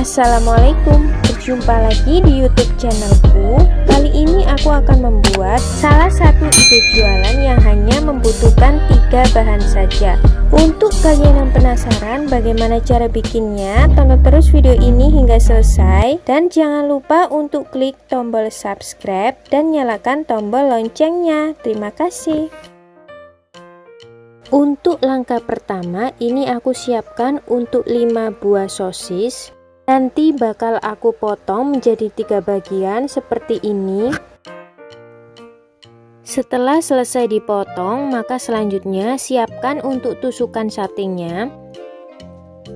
Assalamualaikum, berjumpa lagi di YouTube channelku. Kali ini aku akan membuat salah satu ide jualan yang hanya membutuhkan 3 bahan saja. Untuk kalian yang penasaran bagaimana cara bikinnya, tonton terus video ini hingga selesai dan jangan lupa untuk klik tombol subscribe dan nyalakan tombol loncengnya. Terima kasih. Untuk langkah pertama, ini aku siapkan untuk 5 buah sosis. Nanti bakal aku potong menjadi 3 bagian seperti ini. Setelah selesai dipotong, maka selanjutnya siapkan untuk tusukan satenya.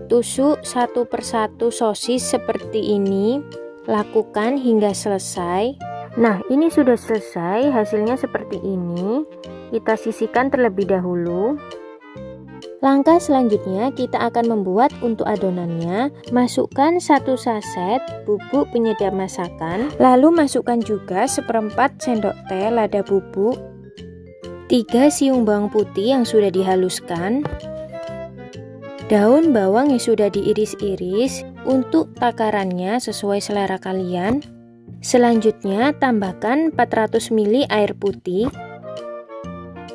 Tusuk satu persatu sosis seperti ini, lakukan hingga selesai. Nah, ini sudah selesai, hasilnya seperti ini. Kita sisihkan terlebih dahulu. Langkah selanjutnya kita akan membuat untuk adonannya. Masukkan 1 saset bubuk penyedap masakan, lalu masukkan juga 1/4 sendok teh lada bubuk, 3 siung bawang putih yang sudah dihaluskan, daun bawang yang sudah diiris-iris. Untuk takarannya sesuai selera kalian. Selanjutnya tambahkan 400 ml air putih.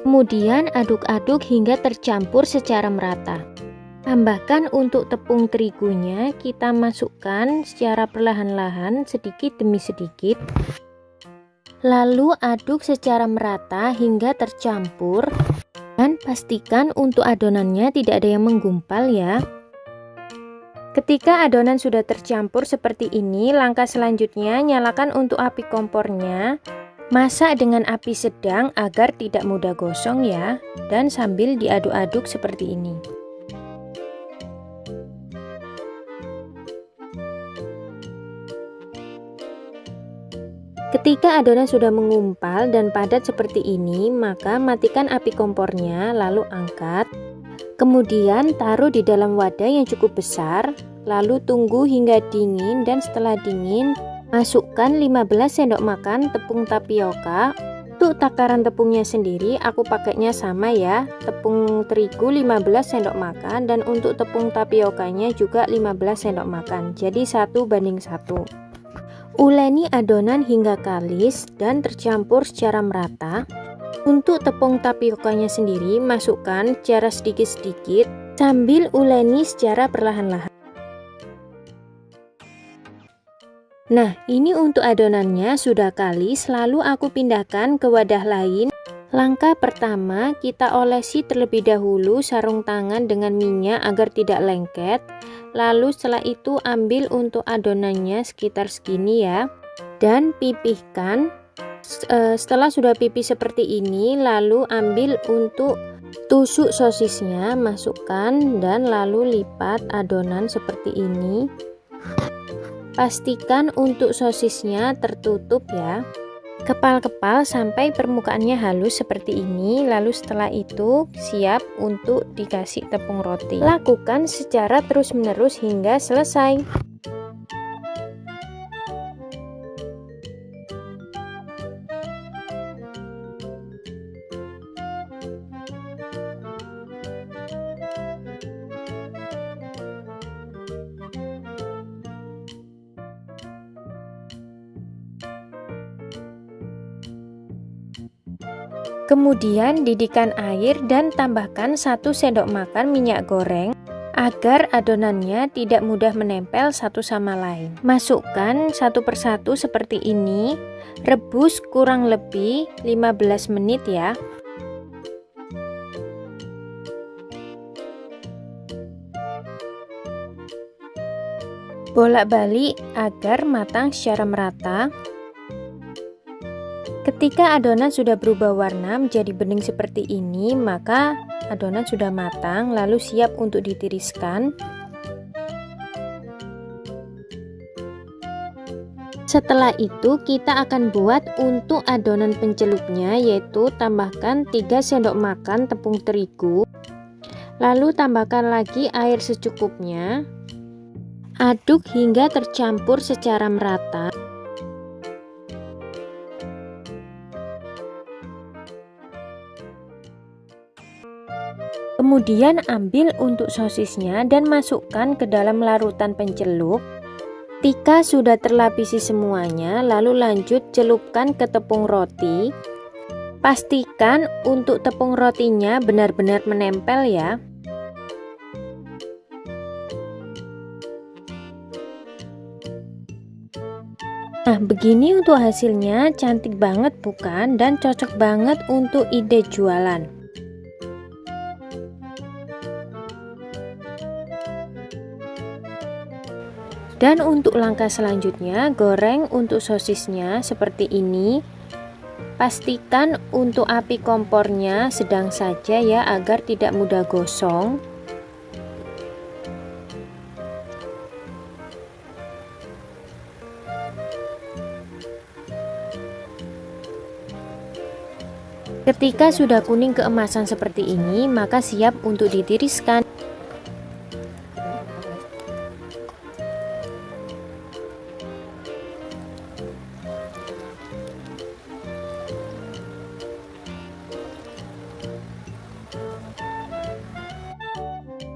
Kemudian aduk-aduk hingga tercampur secara merata. Tambahkan untuk tepung terigunya, kita masukkan secara perlahan-lahan sedikit demi sedikit. Lalu aduk secara merata hingga tercampur. Dan pastikan untuk adonannya tidak ada yang menggumpal ya. Ketika adonan sudah tercampur seperti ini, langkah selanjutnya nyalakan untuk api kompornya. Masak dengan api sedang agar tidak mudah gosong ya, dan sambil diaduk-aduk seperti ini. Ketika adonan sudah mengumpal dan padat seperti ini, maka matikan api kompornya, lalu angkat. Kemudian taruh di dalam wadah yang cukup besar, lalu tunggu hingga dingin, dan setelah dingin masukkan 15 sendok makan tepung tapioka. Untuk takaran tepungnya sendiri aku pakainya sama ya, tepung terigu 15 sendok makan dan untuk tepung tapiokanya juga 15 sendok makan, jadi 1:1. Uleni adonan hingga kalis dan tercampur secara merata. Untuk tepung tapiokanya sendiri masukkan secara sedikit-sedikit sambil uleni secara perlahan-lahan. Nah, ini untuk adonannya sudah kalis, lalu aku pindahkan ke wadah lain. Langkah pertama, kita olesi terlebih dahulu sarung tangan dengan minyak agar tidak lengket. Lalu setelah itu ambil untuk adonannya sekitar segini ya, dan pipihkan. Setelah sudah pipih seperti ini, lalu ambil untuk tusuk sosisnya, masukkan dan lalu lipat adonan seperti ini. Pastikan untuk sosisnya tertutup ya, kepal-kepal sampai permukaannya halus seperti ini. Lalu setelah itu siap untuk dikasih tepung roti. Lakukan secara terus-menerus hingga selesai. Kemudian didihkan air dan tambahkan 1 sendok makan minyak goreng agar adonannya tidak mudah menempel satu sama lain. Masukkan satu persatu seperti ini. Rebus kurang lebih 15 menit ya. Bolak-balik agar matang secara merata. Ketika adonan sudah berubah warna menjadi bening seperti ini, maka adonan sudah matang, lalu siap untuk ditiriskan. Setelah itu kita akan buat untuk adonan pencelupnya, yaitu tambahkan 3 sendok makan tepung terigu, lalu tambahkan lagi air secukupnya. Aduk hingga tercampur secara merata. Kemudian ambil untuk sosisnya dan masukkan ke dalam larutan pencelup. Ketika sudah terlapisi semuanya, lalu lanjut celupkan ke tepung roti. Pastikan untuk tepung rotinya benar-benar menempel ya. Nah, begini untuk hasilnya, cantik banget bukan? Dan cocok banget untuk ide jualan. Dan untuk langkah selanjutnya, goreng untuk sosisnya seperti ini. Pastikan untuk api kompornya sedang saja ya, agar tidak mudah gosong. Ketika sudah kuning keemasan seperti ini, maka siap untuk ditiriskan.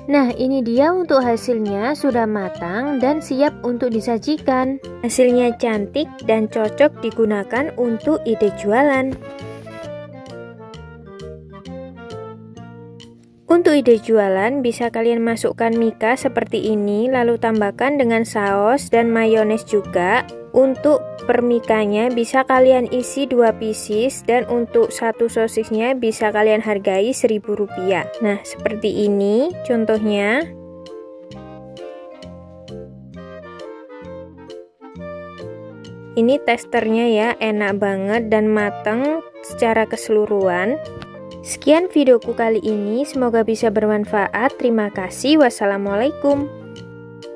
Nah, ini dia untuk hasilnya, sudah matang dan siap untuk disajikan. Hasilnya cantik dan cocok digunakan untuk ide jualan. Untuk ide jualan, bisa kalian masukkan mika seperti ini, lalu tambahkan dengan saus dan mayones juga. Untuk permikanya bisa kalian isi 2 pieces, dan untuk satu sosisnya bisa kalian hargai Rp1.000. Nah, seperti ini contohnya. Ini testernya ya, enak banget dan matang secara keseluruhan. Sekian videoku kali ini, semoga bisa bermanfaat. Terima kasih. Wassalamualaikum.